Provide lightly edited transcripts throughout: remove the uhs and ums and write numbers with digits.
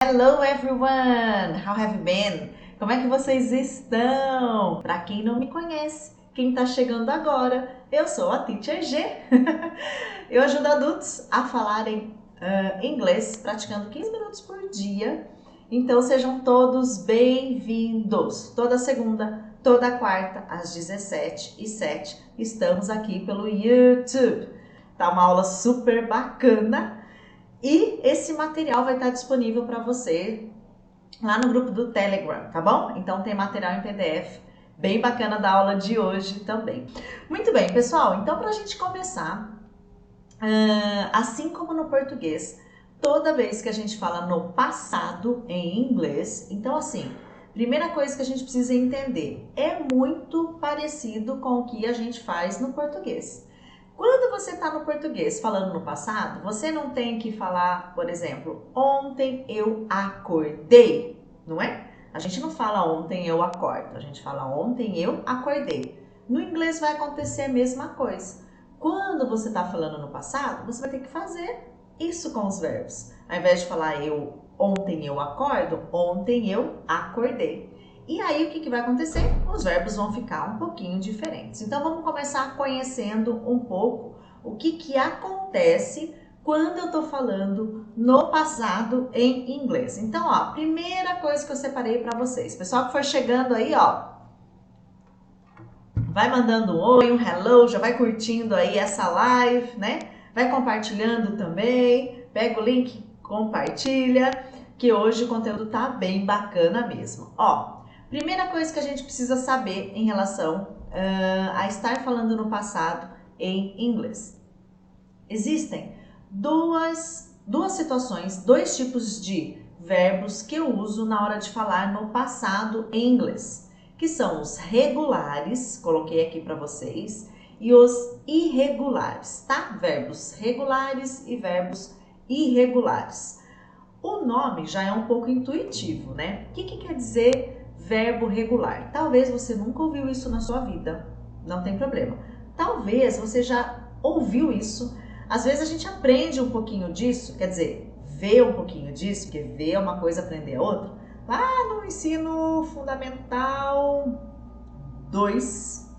Hello everyone! How have you been? Como é que vocês estão? Para quem não me conhece, quem está chegando agora, eu sou a Teacher G. Eu ajudo adultos a falarem inglês praticando 15 minutos por dia. Então sejam todos bem-vindos. Toda segunda, toda quarta, às 17h07, estamos aqui pelo YouTube. Tá uma aula super bacana. E esse material vai estar disponível para você lá no grupo do Telegram, tá bom? Então tem material em PDF bem bacana da aula de hoje também. Muito bem, pessoal, então para a gente começar, assim como no português, toda vez que a gente fala no passado em inglês, então assim, primeira coisa que a gente precisa entender, é muito parecido com o que a gente faz no português. Quando você está no português falando no passado, você não tem que falar, por exemplo, ontem eu acordei, não é? A gente não fala ontem eu acordo, a gente fala ontem eu acordei. No inglês vai acontecer a mesma coisa. Quando você está falando no passado, você vai ter que fazer isso com os verbos. Ao invés de falar ontem eu acordo, ontem eu acordei. E aí o que vai acontecer? Os verbos vão ficar um pouquinho diferentes. Então vamos começar conhecendo um pouco o que acontece quando eu estou falando no passado em inglês. Então, ó, primeira coisa que eu separei para vocês. Pessoal que for chegando aí, ó, vai mandando um oi, um hello, já vai curtindo aí essa live, né? Vai compartilhando também, pega o link, compartilha, que hoje o conteúdo tá bem bacana mesmo. Ó, primeira coisa que a gente precisa saber em relação a estar falando no passado em inglês. Existem duas situações, dois tipos de verbos que eu uso na hora de falar no passado em inglês, que são os regulares, coloquei aqui para vocês, e os irregulares, tá? Verbos regulares e verbos irregulares. O nome já é um pouco intuitivo, né? O que quer dizer verbo regular? Talvez você nunca ouviu isso na sua vida, não tem problema. Talvez você já ouviu isso. Às vezes a gente aprende um pouquinho disso, quer dizer, vê um pouquinho disso, porque ver é uma coisa, aprender é outra. Lá no ensino fundamental 2,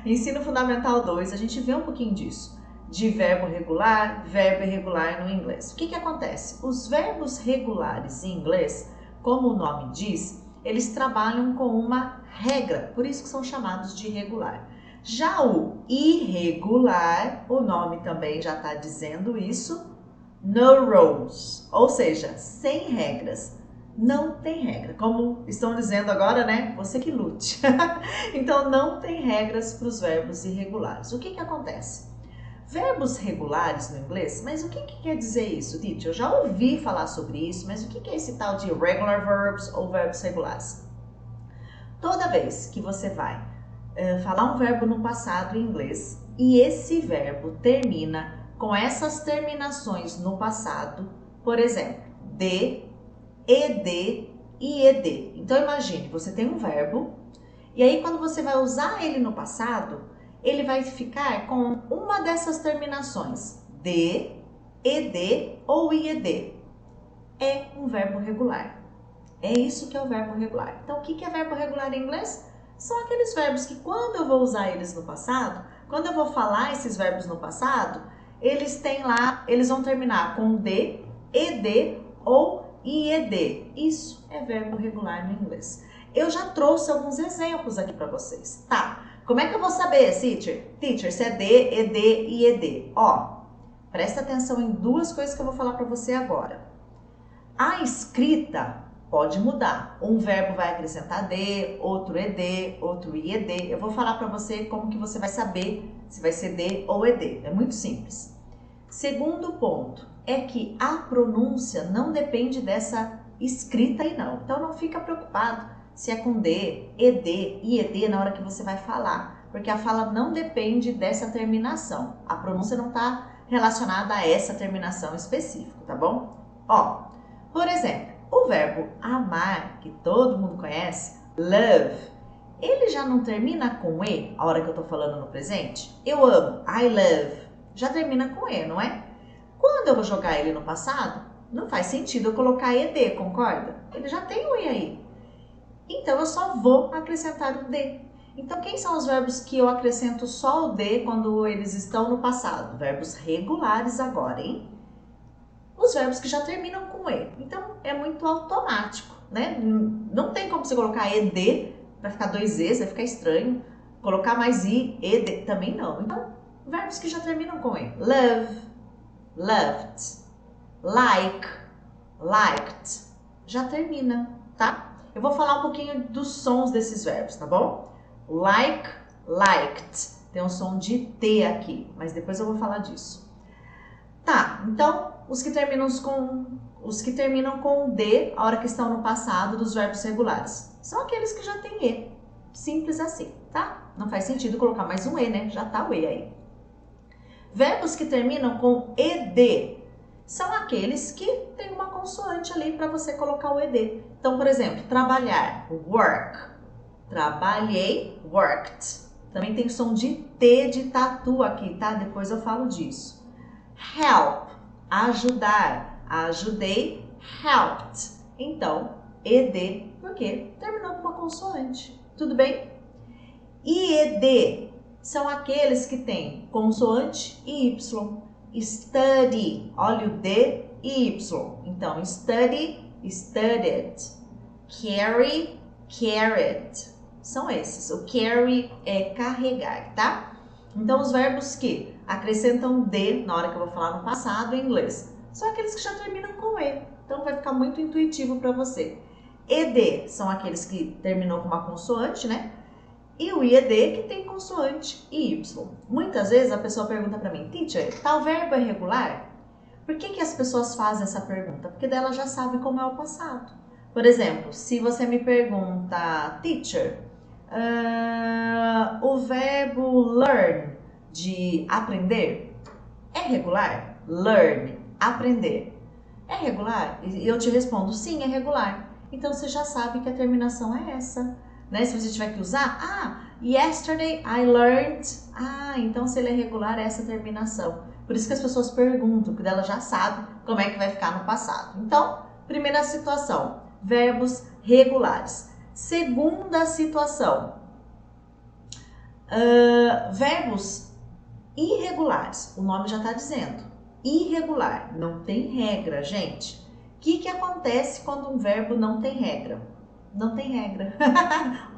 ensino fundamental 2, a gente vê um pouquinho disso. De verbo regular, verbo irregular no inglês. O que acontece? Os verbos regulares em inglês, como o nome diz, eles trabalham com uma regra, por isso que são chamados de regular. Já o irregular, o nome também já está dizendo isso, no rules, ou seja, sem regras. Não tem regra, como estão dizendo agora, né? Você que lute. Então não tem regras para os verbos irregulares. O que acontece? Verbos regulares no inglês, mas o que quer dizer isso, teacher? Eu já ouvi falar sobre isso, mas o que é esse tal de regular verbs ou verbos regulares? Toda vez que você vai falar um verbo no passado em inglês e esse verbo termina com essas terminações no passado, por exemplo, de, ed e ed. Então imagine, você tem um verbo e aí quando você vai usar ele no passado, ele vai ficar com uma dessas terminações, de, ed ou ied. É um verbo regular. É isso que é o verbo regular. Então, o que é verbo regular em inglês? São aqueles verbos que quando eu vou usar eles no passado, quando eu vou falar esses verbos no passado, eles têm lá, eles vão terminar com de, ed ou ied. Isso é verbo regular no inglês. Eu já trouxe alguns exemplos aqui para vocês, tá? Como é que eu vou saber, teacher, se é de, ed e ed? Ó, presta atenção em duas coisas que eu vou falar para você agora. A escrita pode mudar. Um verbo vai acrescentar de, outro ed, outro ied. Eu vou falar para você como que você vai saber se vai ser de ou ed. É muito simples. Segundo ponto é que a pronúncia não depende dessa escrita aí não. Então não fica preocupado se é com D, ED, IED na hora que você vai falar, porque a fala não depende dessa terminação. A pronúncia não está relacionada a essa terminação específica, tá bom? Ó, por exemplo, o verbo amar, que todo mundo conhece, love, ele já não termina com E a hora que eu tô falando no presente? Eu amo, I love, já termina com E, não é? Quando eu vou jogar ele no passado, não faz sentido eu colocar ed, concorda? Ele já tem o e aí. Então, eu só vou acrescentar o d. Então, quem são os verbos que eu acrescento só o d quando eles estão no passado? Verbos regulares agora, hein? Os verbos que já terminam com e. Então, é muito automático, né? Não tem como você colocar ed, vai ficar dois e's, vai ficar estranho. Colocar mais i, ed, também não. Então, verbos que já terminam com e. Love, loved, like, liked. Já termina, tá? Eu vou falar um pouquinho dos sons desses verbos, tá bom? Like, liked. Tem um som de T aqui, mas depois eu vou falar disso. Tá, então, os que terminam com D, a hora que estão no passado dos verbos regulares, são aqueles que já têm E. Simples assim, tá? Não faz sentido colocar mais um E, né? Já tá o E aí. Verbos que terminam com ED são aqueles que tem uma consoante ali para você colocar o ED. Então, por exemplo, trabalhar, work. Trabalhei, worked. Também tem som de T de tatu aqui, tá? Depois eu falo disso. Help, ajudar. Ajudei, helped. Então, ED, porque terminou com uma consoante. Tudo bem? IED são aqueles que têm consoante e Y. Study, olha o D e Y. Então, study, studied. Carry, carried. São esses. O carry é carregar, tá? Então, os verbos que acrescentam D na hora que eu vou falar no passado em inglês são aqueles que já terminam com E. Então, vai ficar muito intuitivo para você. ED são aqueles que terminam com uma consoante, né? E o IED que tem consoante e Y. Muitas vezes a pessoa pergunta para mim, teacher, tal verbo é regular? Por que as pessoas fazem essa pergunta? Porque dela já sabe como é o passado. Por exemplo, se você me pergunta, teacher, o verbo learn, de aprender, é regular? Learn, aprender. É regular? E eu te respondo, sim, é regular. Então, você já sabe que a terminação é essa. Né? Se você tiver que usar, yesterday I learned. Então se ele é regular, é essa terminação. Por isso que as pessoas perguntam, porque ela já sabe como é que vai ficar no passado. Então, primeira situação, verbos regulares. Segunda situação, verbos irregulares. O nome já está dizendo. Irregular, não tem regra, gente. O que acontece quando um verbo não tem regra? Não tem regra.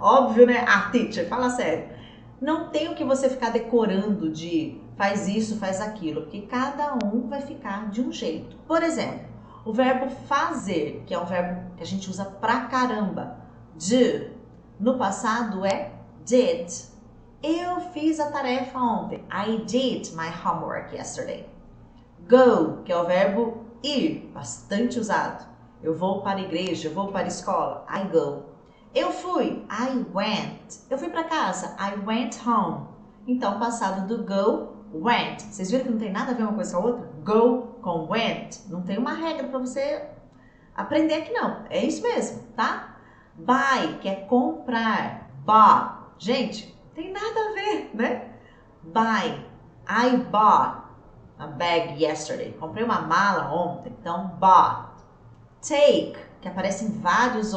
Óbvio, né? Teacher, fala sério. Não tem o que você ficar decorando de faz isso, faz aquilo, porque cada um vai ficar de um jeito. Por exemplo, o verbo fazer, que é um verbo que a gente usa pra caramba, do, no passado é did. Eu fiz a tarefa ontem. I did my homework yesterday. Go, que é o verbo ir, bastante usado. Eu vou para a igreja, eu vou para a escola. I go. Eu fui. I went. Eu fui para casa. I went home. Então, passado do go, went. Vocês viram que não tem nada a ver uma coisa com a outra? Go com went. Não tem uma regra para você aprender aqui, não. É isso mesmo, tá? Buy, que é comprar. Bought. Gente, tem nada a ver, né? Buy. I bought a bag yesterday. Comprei uma mala ontem. Então, bought. Take, que aparece em várias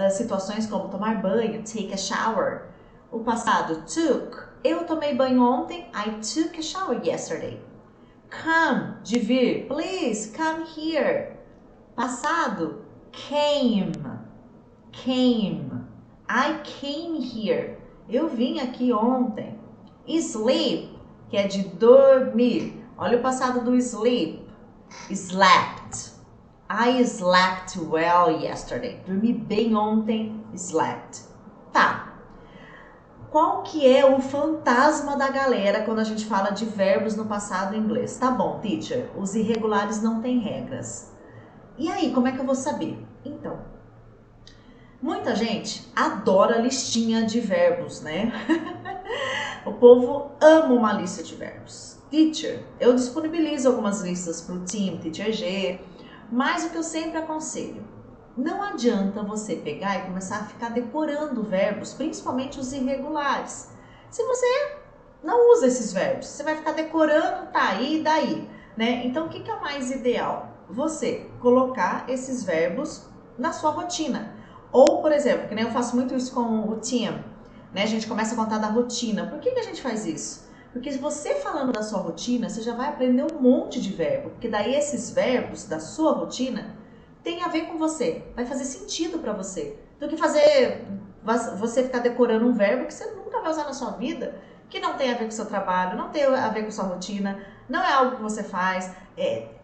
situações como tomar banho, take a shower. O passado, took. Eu tomei banho ontem, I took a shower yesterday. Come, de vir, please come here. Passado, came. Came. I came here. Eu vim aqui ontem. Sleep, que é de dormir. Olha o passado do sleep. Slept. I slept well yesterday. Dormi bem ontem, slept. Tá. Qual que é o fantasma da galera quando a gente fala de verbos no passado em inglês? Tá bom, teacher, os irregulares não têm regras. E aí, como é que eu vou saber? Então, muita gente adora listinha de verbos, né? O povo ama uma lista de verbos. Teacher, eu disponibilizo algumas listas para o team, Teacher G, mas o que eu sempre aconselho, não adianta você pegar e começar a ficar decorando verbos, principalmente os irregulares. Se você não usa esses verbos, você vai ficar decorando, tá aí e daí, né? Então, o que é o mais ideal? você colocar esses verbos na sua rotina. Ou, por exemplo, que nem eu faço muito isso com o Tim, né? A gente começa a contar da rotina. Por que a gente faz isso? Porque se você falando da sua rotina, você já vai aprender um monte de verbo. Porque daí esses verbos da sua rotina tem a ver com você. Vai fazer sentido para você. Do que fazer você ficar decorando um verbo que você nunca vai usar na sua vida, que não tem a ver com o seu trabalho, não tem a ver com a sua rotina, não é algo que você faz.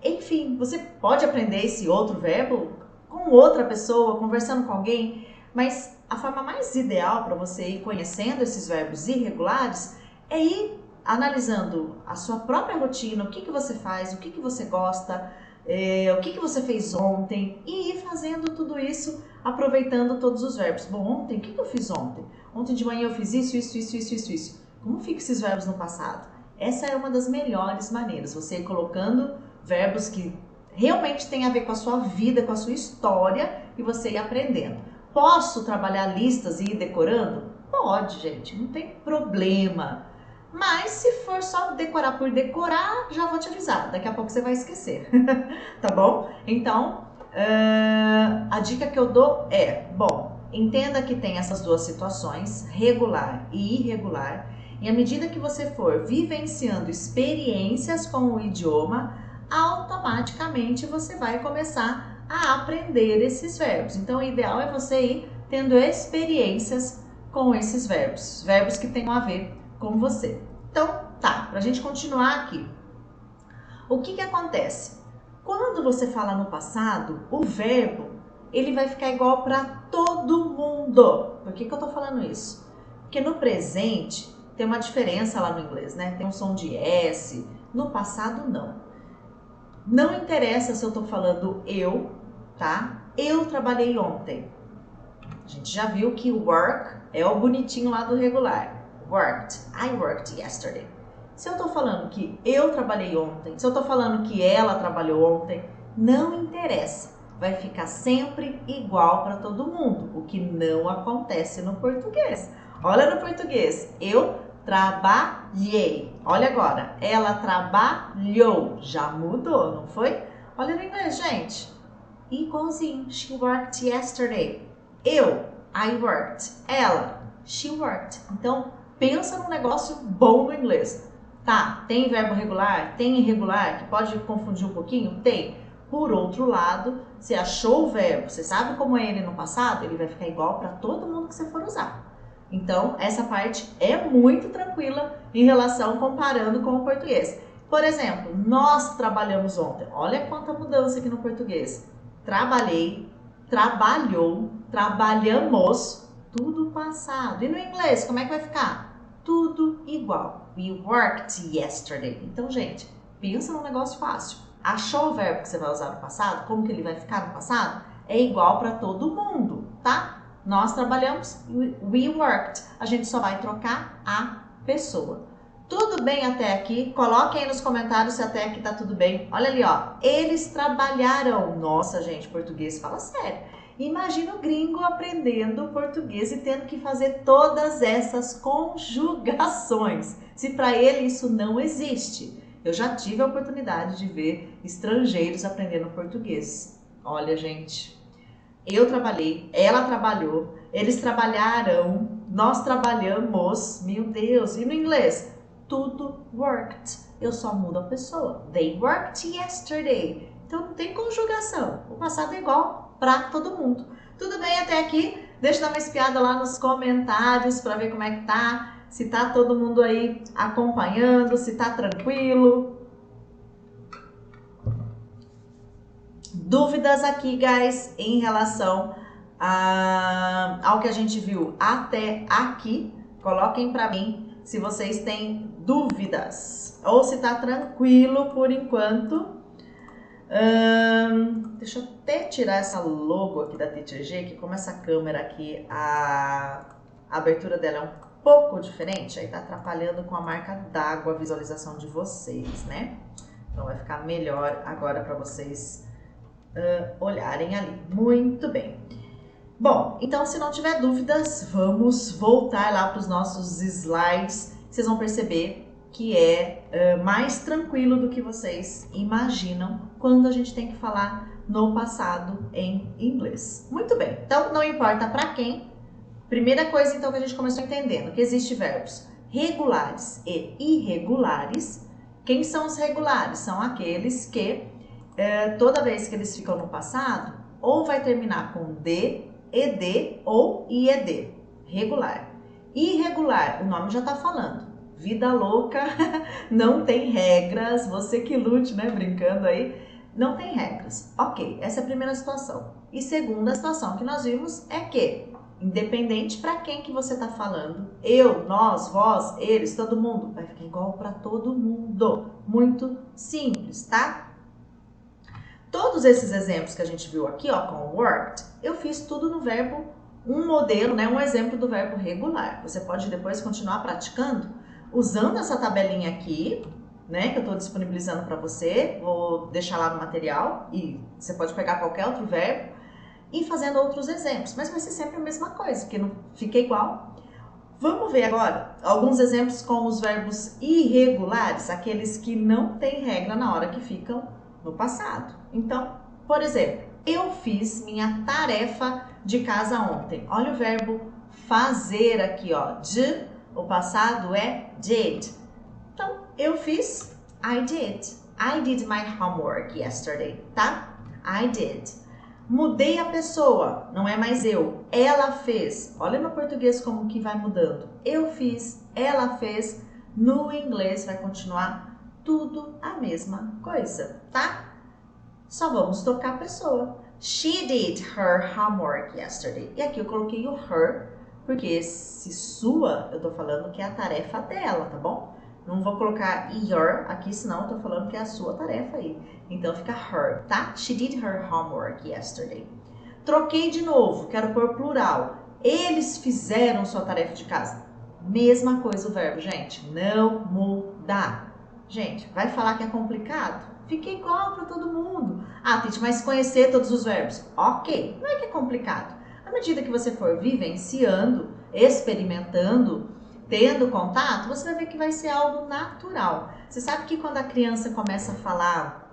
Enfim, você pode aprender esse outro verbo com outra pessoa, conversando com alguém, mas a forma mais ideal para você ir conhecendo esses verbos irregulares é ir analisando a sua própria rotina, o que você faz, o que você gosta, o que você fez ontem, e ir fazendo tudo isso, aproveitando todos os verbos. Bom, ontem, o que eu fiz ontem? Ontem de manhã eu fiz isso. Como ficam esses verbos no passado? Essa é uma das melhores maneiras, você ir colocando verbos que realmente têm a ver com a sua vida, com a sua história, e você ir aprendendo. Posso trabalhar listas e ir decorando? Pode, gente, não tem problema. Mas se for só decorar por decorar, já vou te avisar, daqui a pouco você vai esquecer, tá bom? Então, a dica que eu dou é, bom, entenda que tem essas duas situações, regular e irregular, e à medida que você for vivenciando experiências com o idioma, automaticamente você vai começar a aprender esses verbos. Então, o ideal é você ir tendo experiências com esses verbos, verbos que tenham a ver com você. Então, tá, pra gente continuar aqui. O que acontece? Quando você fala no passado, o verbo, ele vai ficar igual para todo mundo. Por que eu tô falando isso? Porque no presente tem uma diferença lá no inglês, né? Tem um som de S, no passado não. Não interessa se eu tô falando eu, tá? Eu trabalhei ontem. A gente já viu que work é o bonitinho lá do regular. Worked. I worked yesterday. Se eu tô falando que eu trabalhei ontem, se eu tô falando que ela trabalhou ontem, não interessa. Vai ficar sempre igual para todo mundo, o que não acontece no português. Olha no português, eu trabalhei. Olha agora, ela trabalhou. Já mudou, não foi? Olha no inglês, gente. Igualzinho. She worked yesterday. Eu, I worked. Ela, she worked. Então, pensa num negócio bom no inglês. Tá, tem verbo regular? Tem irregular, que pode confundir um pouquinho? Tem. Por outro lado, você achou o verbo, você sabe como é ele no passado? Ele vai ficar igual para todo mundo que você for usar. Então, essa parte é muito tranquila em relação comparando com o português. Por exemplo, nós trabalhamos ontem. Olha quanta mudança aqui no português. Trabalhei, trabalhou, trabalhamos, tudo passado. E no inglês, como é que vai ficar? Tudo igual. We worked yesterday. Então, gente, pensa num negócio fácil. Achou o verbo que você vai usar no passado? Como que ele vai ficar no passado? É igual para todo mundo, tá? Nós trabalhamos, we worked. A gente só vai trocar a pessoa. Tudo bem até aqui? Coloquem aí nos comentários se até aqui tá tudo bem. Olha ali, ó. Eles trabalharam. Nossa, gente, português fala sério. Imagina o gringo aprendendo português e tendo que fazer todas essas conjugações. Se para ele isso não existe. Eu já tive a oportunidade de ver estrangeiros aprendendo português. Olha, gente, eu trabalhei, ela trabalhou, eles trabalharam, nós trabalhamos, meu Deus. E no inglês? Tudo worked. Eu só mudo a pessoa. They worked yesterday. Então não tem conjugação. O passado é igual para todo mundo. Tudo bem até aqui? Deixa eu dar uma espiada lá nos comentários para ver como é que tá. Se tá todo mundo aí acompanhando, se tá tranquilo. Dúvidas aqui, guys, em relação ao que a gente viu até aqui? Coloquem para mim se vocês têm dúvidas ou se tá tranquilo por enquanto. Deixa eu até tirar essa logo aqui da Teacher G, que como essa câmera aqui, a abertura dela é um pouco diferente, aí tá atrapalhando com a marca d'água a visualização de vocês, né? Então vai ficar melhor agora para vocês olharem ali. Muito bem. Bom, então se não tiver dúvidas, vamos voltar lá para os nossos slides. Vocês vão perceber que é mais tranquilo do que vocês imaginam quando a gente tem que falar no passado em inglês. Muito bem, então não importa para quem. Primeira coisa então que a gente começou entendendo, que existe verbos regulares e irregulares. Quem são os regulares? São aqueles que toda vez que eles ficam no passado, ou vai terminar com D, ED ou IED, regular. Irregular, o nome já está falando, vida louca, não tem regras, você que lute, né, brincando aí, não tem regras. Ok, essa é a primeira situação. E segunda situação que nós vimos é que, independente para quem que você está falando, eu, nós, vós, eles, todo mundo, vai ficar igual para todo mundo. Muito simples, tá? Todos esses exemplos que a gente viu aqui, ó, com worked, eu fiz tudo no verbo, um modelo, né, um exemplo do verbo regular. Você pode depois continuar praticando usando essa tabelinha aqui, né, que eu estou disponibilizando para você. Vou deixar lá no material e você pode pegar qualquer outro verbo e fazendo outros exemplos, mas vai ser sempre a mesma coisa, que não fica igual. Vamos ver agora alguns exemplos com os verbos irregulares, aqueles que não têm regra na hora que ficam no passado. Então, por exemplo, eu fiz minha tarefa de casa ontem. Olha o verbo fazer aqui, ó. O passado é did. Então, eu fiz, I did. I did my homework yesterday, tá? I did. Mudei a pessoa, não é mais eu. Ela fez. Olha no português como que vai mudando. Eu fiz, ela fez. No inglês vai continuar tudo a mesma coisa, tá? Só vamos trocar a pessoa. She did her homework yesterday. E aqui eu coloquei o her, porque se sua, eu tô falando que é a tarefa dela, tá bom? Não vou colocar your aqui, senão eu tô falando que é a sua tarefa aí. Então fica her, tá? She did her homework yesterday. Troquei de novo, quero pôr plural. Eles fizeram sua tarefa de casa. Mesma coisa o verbo, gente. Não muda. Gente, vai falar que é complicado? Fica igual para todo mundo. Ah, Titi, mas conhecer todos os verbos. Ok, não é que é complicado. À medida que você for vivenciando, experimentando, tendo contato, você vai ver que vai ser algo natural. Você sabe que quando a criança começa a falar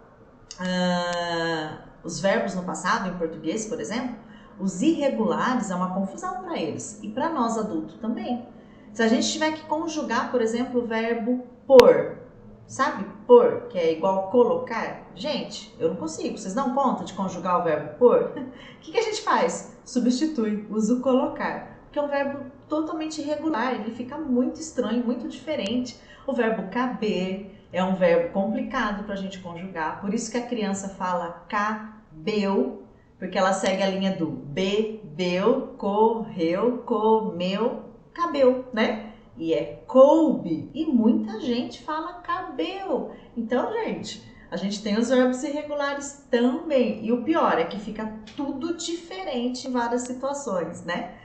os verbos no passado, em português, por exemplo, os irregulares é uma confusão para eles e para nós adultos também. Se a gente tiver que conjugar, por exemplo, o verbo pôr, sabe, pôr, que é igual colocar? Gente, eu não consigo. Vocês dão conta de conjugar o verbo pôr? O que a gente faz? Substitui, usa o colocar. Porque é um verbo totalmente irregular, ele fica muito estranho, muito diferente. O verbo caber é um verbo complicado para a gente conjugar. Por isso que a criança fala cabeu, porque ela segue a linha do bebeu, correu, comeu, cabeu, né? E é coube, e muita gente fala cabeu. Então, gente, a gente tem os verbos irregulares também. E o pior é que fica tudo diferente em várias situações, né?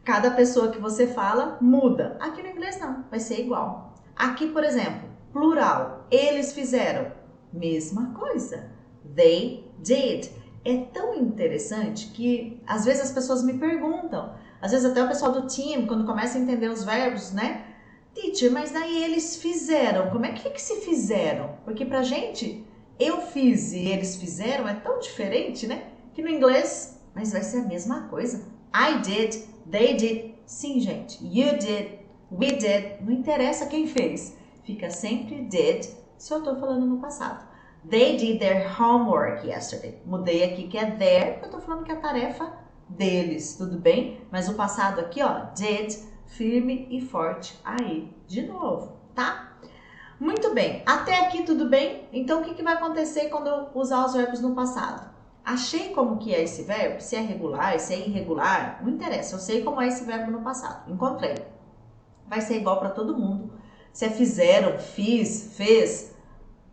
Cada pessoa que você fala muda. Aqui no inglês não, vai ser igual. Aqui, por exemplo, plural, eles fizeram. Mesma coisa. They did. É tão interessante que às vezes as pessoas me perguntam, às vezes até o pessoal do time, quando começa a entender os verbos, né? Teacher, mas daí eles fizeram. Como é que se fizeram? Porque pra gente, eu fiz e eles fizeram é tão diferente, né? Que no inglês, mas vai ser a mesma coisa. I did, they did. Sim, gente. You did, we did. Não interessa quem fez. Fica sempre did se eu tô falando no passado. They did their homework yesterday. Mudei aqui que é their, porque eu tô falando que é a tarefa deles, tudo bem? Mas o passado aqui, ó, did, firme e forte aí, de novo, tá? Muito bem, até aqui tudo bem? Então o que vai acontecer quando eu usar os verbos no passado? Achei como que é esse verbo, se é regular, se é irregular, não interessa, eu sei como é esse verbo no passado, encontrei. Vai ser igual para todo mundo, se é fizeram, fiz, fez,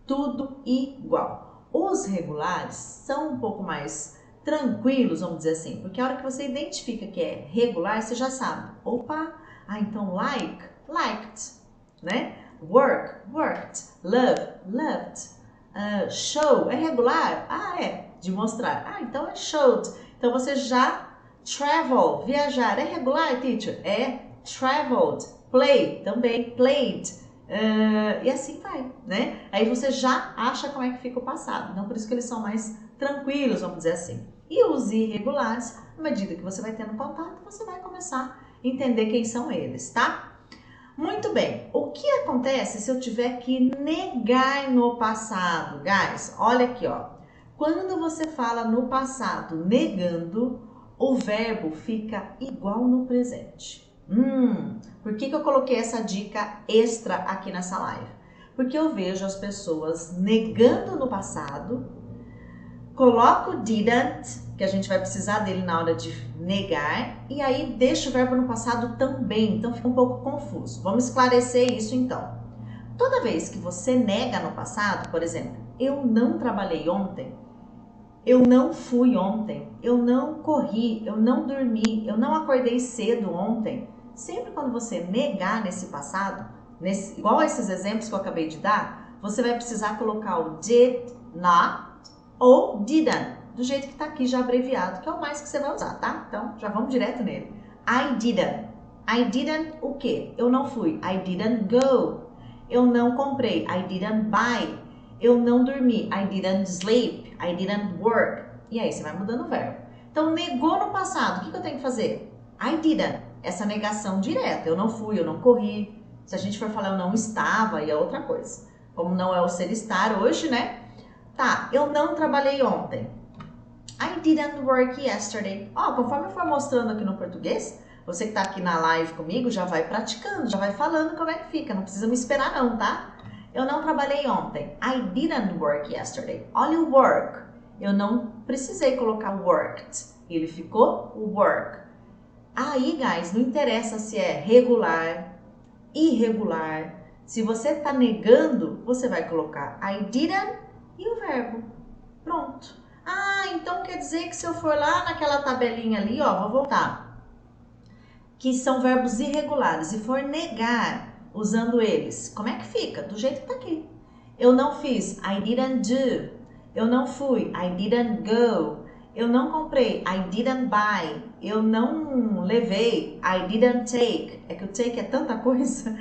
tudo igual. Os regulares são um pouco mais tranquilos, vamos dizer assim, porque a hora que você identifica que é regular, você já sabe. Opa, então like, liked, né? Work, worked, love, loved. Show, é regular? Ah, é, de mostrar. Ah, então é showed. Então você já travel, viajar, é regular, teacher? É traveled. Play, também played. E assim vai, né? Aí você já acha como é que fica o passado. Então, por isso que eles são mais tranquilos, vamos dizer assim. E os irregulares, à medida que você vai tendo contato, você vai começar a entender quem são eles, tá? Muito bem, o que acontece se eu tiver que negar no passado? Guys, olha aqui, ó. Quando você fala no passado negando, o verbo fica igual no presente. Por que eu coloquei essa dica extra aqui nessa live? Porque eu vejo as pessoas negando no passado, coloco didn't, que a gente vai precisar dele na hora de negar, e aí deixa o verbo no passado também, então fica um pouco confuso. Vamos esclarecer isso então. Toda vez que você nega no passado, por exemplo, eu não trabalhei ontem, eu não fui ontem, eu não corri, eu não dormi, eu não acordei cedo ontem. Sempre quando você negar nesse passado, igual a esses exemplos que eu acabei de dar, você vai precisar colocar o did not ou didn't, do jeito que tá aqui já abreviado, que é o mais que você vai usar, tá? Então, já vamos direto nele. I didn't. I didn't o quê? Eu não fui. I didn't go. Eu não comprei. I didn't buy. Eu não dormi. I didn't sleep. I didn't work. E aí você vai mudando o verbo. Então, negou no passado. O que eu tenho que fazer? I didn't. Essa negação direta. Eu não fui, eu não corri. Se a gente for falar eu não estava, aí é outra coisa. Como não é o ser estar hoje, né? Tá, eu não trabalhei ontem. I didn't work yesterday. Conforme eu for mostrando aqui no português, você que tá aqui na live comigo já vai praticando, já vai falando como é que fica. Não precisa me esperar não, tá? Eu não trabalhei ontem. I didn't work yesterday. Olha o work. Eu não precisei colocar worked. Ele ficou work. Aí, guys, não interessa se é regular, irregular. Se você tá negando, você vai colocar I didn't e o verbo. Pronto. Então quer dizer que se eu for lá naquela tabelinha ali, ó, vou voltar, que são verbos irregulares e for negar usando eles, como é que fica? Do jeito que tá aqui. Eu não fiz, I didn't do. Eu não fui, I didn't go. Eu não comprei, I didn't buy. Eu não levei, I didn't take. É que o take é tanta coisa.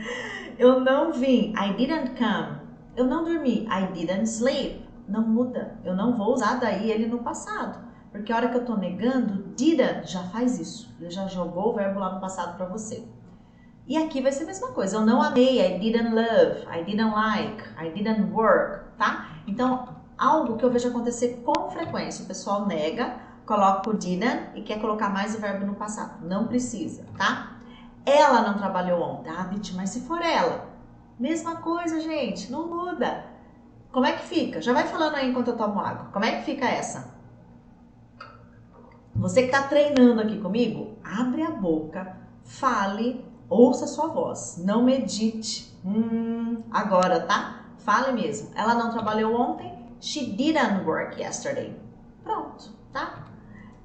Eu não vim, I didn't come. Eu não dormi, I didn't sleep. Não muda, eu não vou usar daí ele no passado, porque a hora que eu tô negando, didn't já faz isso, ele já jogou o verbo lá no passado para você. E aqui vai ser a mesma coisa, eu não amei, I didn't love, I didn't like, I didn't work, tá? Então, algo que eu vejo acontecer com frequência, o pessoal nega, coloca o didn't e quer colocar mais o verbo no passado, não precisa, tá? Ela não trabalhou ontem, Beth, mas se for ela, mesma coisa, gente, não muda. Como é que fica? Já vai falando aí enquanto eu tomo água. Como é que fica essa? Você que está treinando aqui comigo, abre a boca, fale, ouça a sua voz. Não medite. Agora, tá? Fale mesmo. Ela não trabalhou ontem. She didn't work yesterday. Pronto, tá?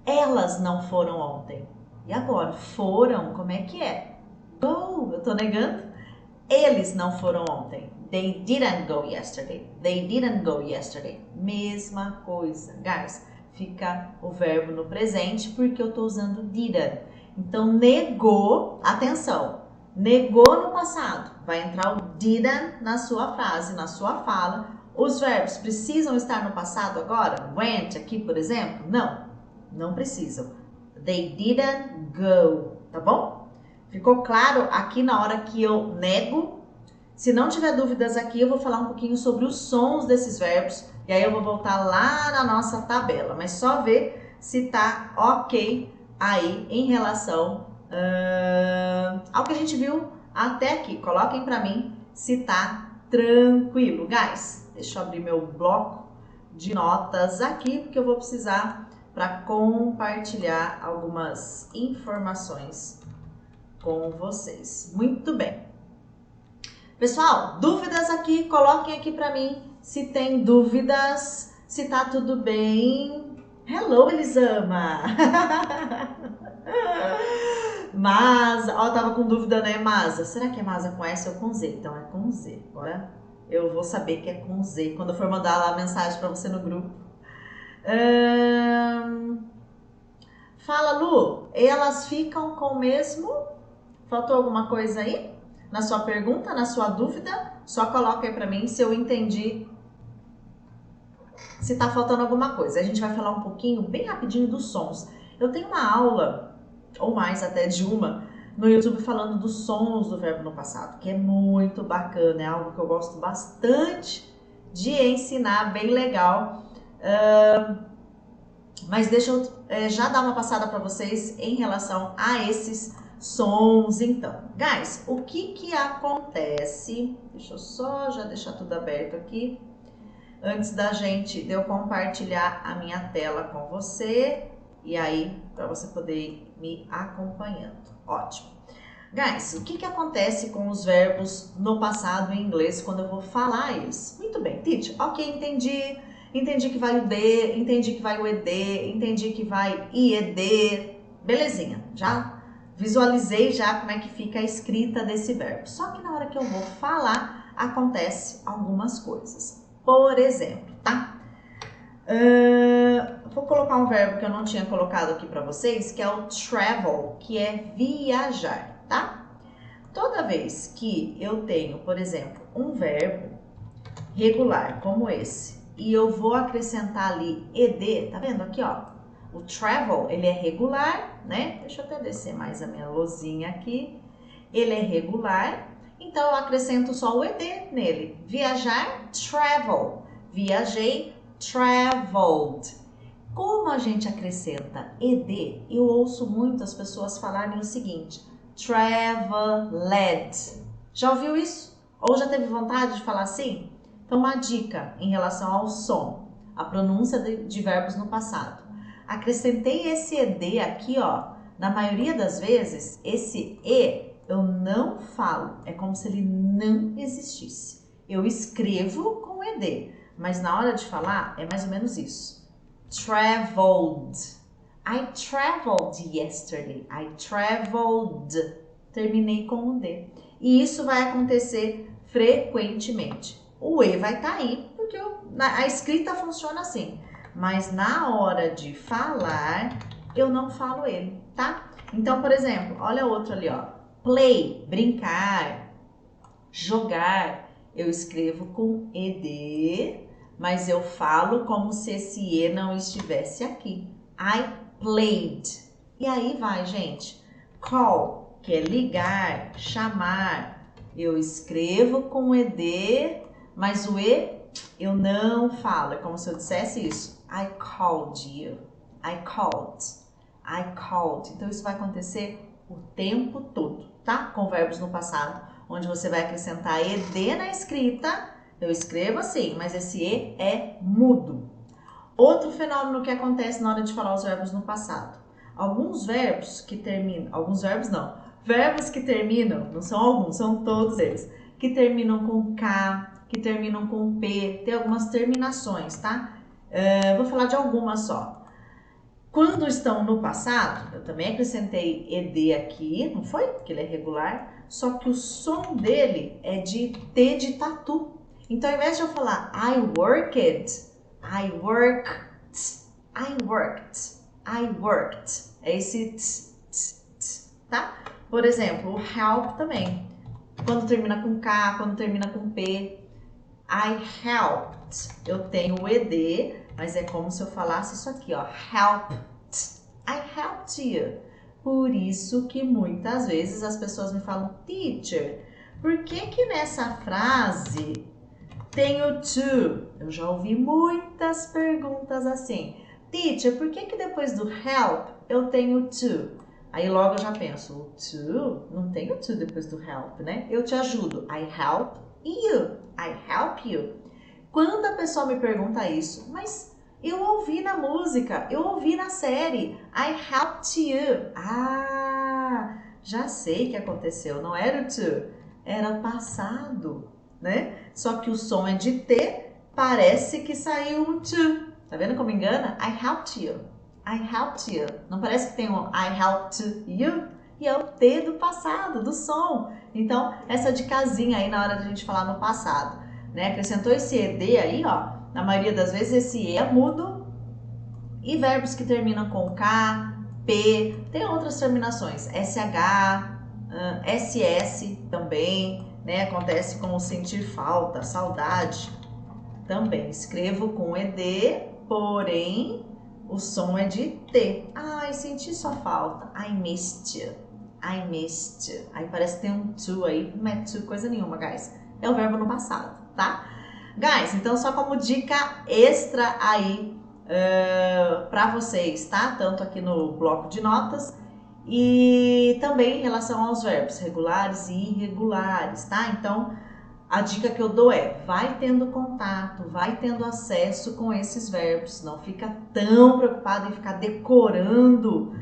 Elas não foram ontem. E agora? Foram, como é que é? Go, eu tô negando. Eles não foram ontem. They didn't go yesterday. They didn't go yesterday. Mesma coisa. Guys, fica o verbo no presente porque eu tô usando didn't. Então, negou, atenção, negou no passado. Vai entrar o didn't na sua frase, na sua fala. Os verbos precisam estar no passado agora? Went aqui, por exemplo? Não, não precisam. They didn't go, tá bom? Ficou claro aqui na hora que eu nego? Se não tiver dúvidas aqui, eu vou falar um pouquinho sobre os sons desses verbos e aí eu vou voltar lá na nossa tabela, mas só ver se tá ok aí em relação ao que a gente viu até aqui. Coloquem pra mim se tá tranquilo. Guys, deixa eu abrir meu bloco de notas aqui, porque eu vou precisar para compartilhar algumas informações com vocês. Muito bem. Pessoal, dúvidas aqui, coloquem aqui pra mim se tem dúvidas, se tá tudo bem. Hello, Elisama! Masa, tava com dúvida, né, Masa? Será que é Masa com S ou com Z? Então é com Z. Agora eu vou saber que é com Z quando eu for mandar lá a mensagem pra você no grupo. Fala, Lu, elas ficam com o mesmo? Faltou alguma coisa aí? na sua pergunta, na sua dúvida, só coloca aí pra mim se eu entendi, se tá faltando alguma coisa. A gente vai falar um pouquinho, bem rapidinho, dos sons. Eu tenho uma aula, ou mais até de uma, no YouTube falando dos sons do verbo no passado, que é muito bacana, é algo que eu gosto bastante de ensinar, bem legal. Mas deixa eu já dar uma passada para vocês em relação a esses sons. Então, guys, o que acontece? Deixa eu só já deixar tudo aberto aqui antes de eu compartilhar a minha tela com você, e aí para você poder ir me acompanhando. Ótimo. Guys, o que acontece com os verbos no passado em inglês quando eu vou falar eles? Muito bem, teacher, ok, entendi que vai o D, entendi que vai o ED, entendi que vai IED, belezinha, já visualizei já como é que fica a escrita desse verbo. Só que na hora que eu vou falar, acontece algumas coisas. Por exemplo, tá? Vou colocar um verbo que eu não tinha colocado aqui para vocês, que é o travel, que é viajar, tá? Toda vez que eu tenho, por exemplo, um verbo regular como esse, e eu vou acrescentar ali ed, tá vendo aqui, ó? O travel, ele é regular, né? Deixa eu até descer mais a minha luzinha aqui. Ele é regular, então eu acrescento só o ed nele. Viajar, travel. Viajei, traveled. Como a gente acrescenta ed, eu ouço muito as pessoas falarem o seguinte: traveled. Já ouviu isso? Ou já teve vontade de falar assim? Então, uma dica em relação ao som, a pronúncia de verbos no passado. Acrescentei esse ed aqui, ó. Na maioria das vezes, esse e eu não falo. É como se ele não existisse. Eu escrevo com ed, mas na hora de falar é mais ou menos isso. Traveled. I traveled yesterday. I traveled. Terminei com o D. E isso vai acontecer frequentemente. O E vai estar aí, porque a escrita funciona assim. Mas na hora de falar, eu não falo ele, tá? Então, por exemplo, olha outro ali, ó. Play, brincar, jogar. Eu escrevo com ED, mas eu falo como se esse E não estivesse aqui. I played. E aí vai, gente. Call, que é ligar, chamar. Eu escrevo com ED, mas o E eu não falo. É como se eu dissesse isso. I called you. I called. I called. Então isso vai acontecer o tempo todo, tá? Com verbos no passado, onde você vai acrescentar ED na escrita. Eu escrevo assim, mas esse E é mudo. Outro fenômeno que acontece na hora de falar os verbos no passado. Alguns verbos que terminam, verbos que terminam, não são alguns, são todos eles, que terminam com K, que terminam com P, tem algumas terminações, tá? Vou falar de algumas só. Quando estão no passado, eu também acrescentei ED aqui, não foi? Porque ele é regular, só que o som dele é de T de tatu. Então, ao invés de eu falar I worked, I worked, I worked, I worked. É esse tá? Por exemplo, o help também. Quando termina com K, quando termina com P. I helped. Eu tenho o ED, mas é como se eu falasse isso aqui, ó. Helped. I helped you. Por isso que muitas vezes as pessoas me falam, teacher, por que nessa frase tem o to? Eu já ouvi muitas perguntas assim. Teacher, por que depois do help eu tenho to? Aí logo eu já penso, o to? Não tem o to depois do help, né? Eu te ajudo. I help you. I help you. Quando a pessoa me pergunta isso, mas eu ouvi na música, eu ouvi na série, I helped you. Ah, já sei o que aconteceu. Não era o to, era passado, né? Só que o som é de T, parece que saiu um to. Tá vendo como engana? I helped you. I helped you. Não parece que tem um I helped you? E é o T do passado, do som. Então, essa dicasinha aí na hora de a gente falar no passado, né? Acrescentou esse ED aí, ó. Na maioria das vezes esse E é mudo. E verbos que terminam com K, P, tem outras terminações. SH, SS também, né? Acontece com o sentir falta, saudade. Também escrevo com ED, porém o som é de T. Ai, senti sua falta. I missed you. I missed you. Aí parece que tem um to aí, não é to coisa nenhuma, guys. É o verbo no passado, tá? Guys, então só como dica extra aí para vocês, tá? Tanto aqui no bloco de notas e também em relação aos verbos regulares e irregulares, tá? Então, a dica que eu dou é, vai tendo contato, vai tendo acesso com esses verbos, não fica tão preocupado em ficar decorando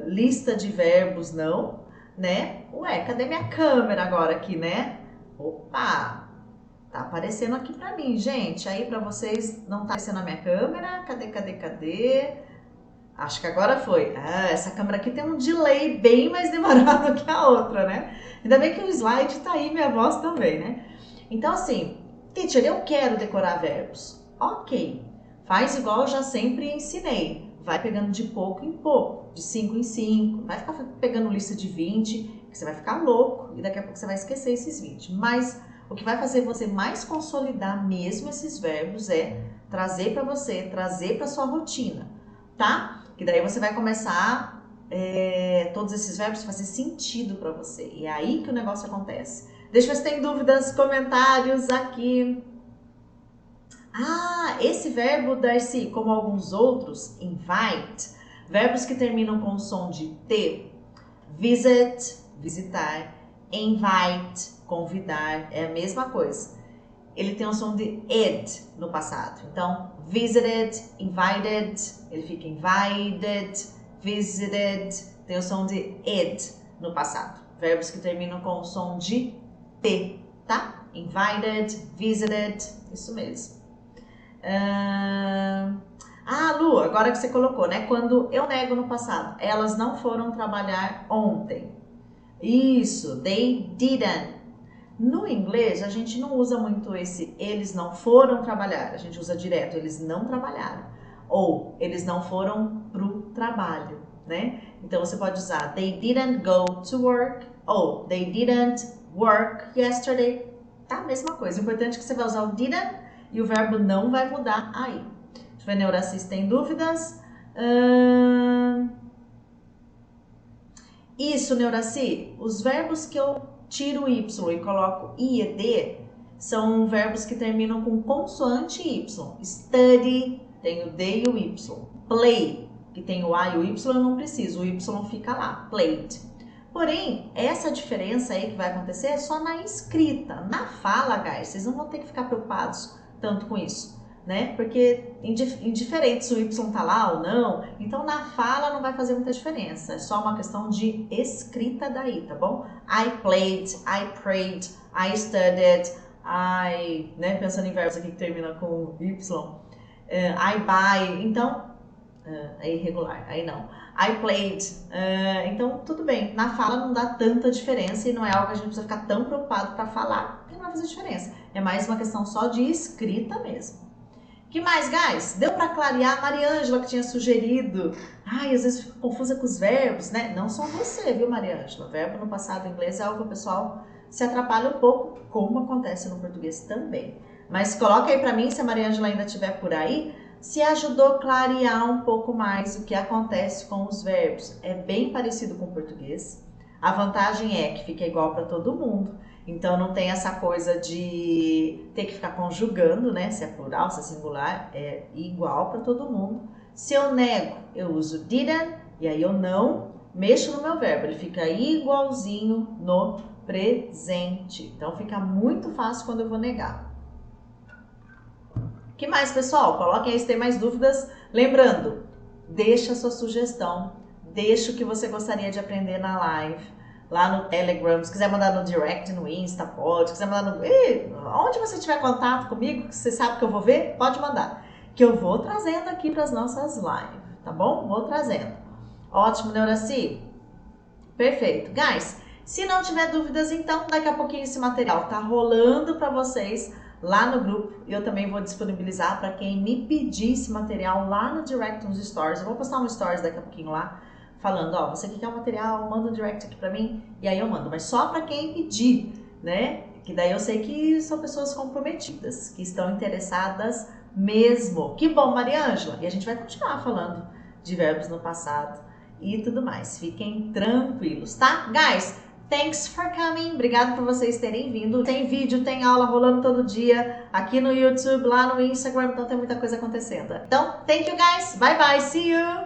lista de verbos, não, né? Ué, cadê minha câmera agora aqui, né? Opa, tá aparecendo aqui pra mim, gente, aí pra vocês não tá aparecendo a minha câmera, cadê? Acho que agora foi. Ah, essa câmera aqui tem um delay bem mais demorado que a outra, né? Ainda bem que o slide tá aí, minha voz também, né? Então, assim, teacher, eu quero decorar verbos. Ok, faz igual eu já sempre ensinei. Vai pegando de pouco em pouco, de 5 em 5. Vai ficar pegando lista de 20, que você vai ficar louco e daqui a pouco você vai esquecer esses 20. Mas o que vai fazer você mais consolidar mesmo esses verbos é trazer para você, trazer para sua rotina, tá? Que daí você vai começar todos esses verbos fazer sentido para você. E é aí que o negócio acontece. Deixa eu ver se tem dúvidas, comentários aqui. Ah, esse verbo, Darcy, como alguns outros, invite, verbos que terminam com o som de T, visit, visitar, invite, convidar, é a mesma coisa. Ele tem o som de ed no passado. Então, visited, invited, ele fica invited, visited, tem o som de ed no passado. Verbos que terminam com o som de T, tá? Invited, visited, isso mesmo. Lu, agora que você colocou, né? Quando eu nego no passado, elas não foram trabalhar ontem. Isso, they didn't. No inglês, a gente não usa muito esse eles não foram trabalhar, a gente usa direto, eles não trabalharam. Ou eles não foram pro trabalho, né? Então você pode usar they didn't go to work ou they didn't work yesterday. Tá? Mesma coisa. O importante é que você vai usar o didn't e o verbo não vai mudar aí. Deixa eu ver, Neuraci, se tem dúvidas. Isso, Neuraci, os verbos que eu tiro o Y e coloco IED são verbos que terminam com consoante Y. Study, tem o D e o Y. Play, que tem o A e o Y, eu não preciso, o Y fica lá, played. Porém, essa diferença aí que vai acontecer é só na escrita. Na fala, guys, vocês não vão ter que ficar preocupados tanto com isso, né? Porque indiferente se o Y tá lá ou não, então na fala não vai fazer muita diferença. É só uma questão de escrita daí, tá bom? I played, I prayed, I studied, né? Pensando em verbos aqui que termina com Y, I buy, então, é irregular, aí não. I played, então tudo bem. Na fala não dá tanta diferença e não é algo que a gente precisa ficar tão preocupado para falar, porque não vai fazer diferença. É mais uma questão só de escrita mesmo. Que mais, guys? Deu para clarear? A Mariângela que tinha sugerido. Ai, às vezes fico confusa com os verbos, né? Não só você, viu, Mariângela? Verbo no passado em inglês é algo que o pessoal se atrapalha um pouco, como acontece no português também. Mas coloca aí para mim, se a Mariângela ainda estiver por aí, se ajudou a clarear um pouco mais o que acontece com os verbos. É bem parecido com o português. A vantagem é que fica igual para todo mundo. Então não tem essa coisa de ter que ficar conjugando, né? Se é plural, se é singular, é igual para todo mundo. Se eu nego, eu uso didn't e aí eu não mexo no meu verbo. Ele fica igualzinho no presente. Então fica muito fácil quando eu vou negar. O que mais, pessoal? Coloquem aí se tem mais dúvidas. Lembrando, deixa a sua sugestão, deixa o que você gostaria de aprender na live, lá no Telegram, se quiser mandar no direct, no Insta, pode, se quiser mandar no... onde você tiver contato comigo, que você sabe que eu vou ver, pode mandar, que eu vou trazendo aqui para as nossas lives, tá bom? Vou trazendo. Ótimo, Neuraci? Perfeito. Guys, se não tiver dúvidas, então, daqui a pouquinho esse material tá rolando para vocês lá no grupo, e eu também vou disponibilizar para quem me pedir esse material lá no direct, nos stories. Eu vou postar um stories daqui a pouquinho lá, falando, ó, você que quer o material, manda um direct aqui pra mim, e aí eu mando, mas só pra quem pedir, né? Que daí eu sei que são pessoas comprometidas, que estão interessadas mesmo. Que bom, Maria Ângela! E a gente vai continuar falando de verbos no passado e tudo mais. Fiquem tranquilos, tá? Guys, thanks for coming. Obrigado por vocês terem vindo. Tem vídeo, tem aula rolando todo dia aqui no YouTube, lá no Instagram, então tem muita coisa acontecendo. Então, thank you guys. Bye bye. See you.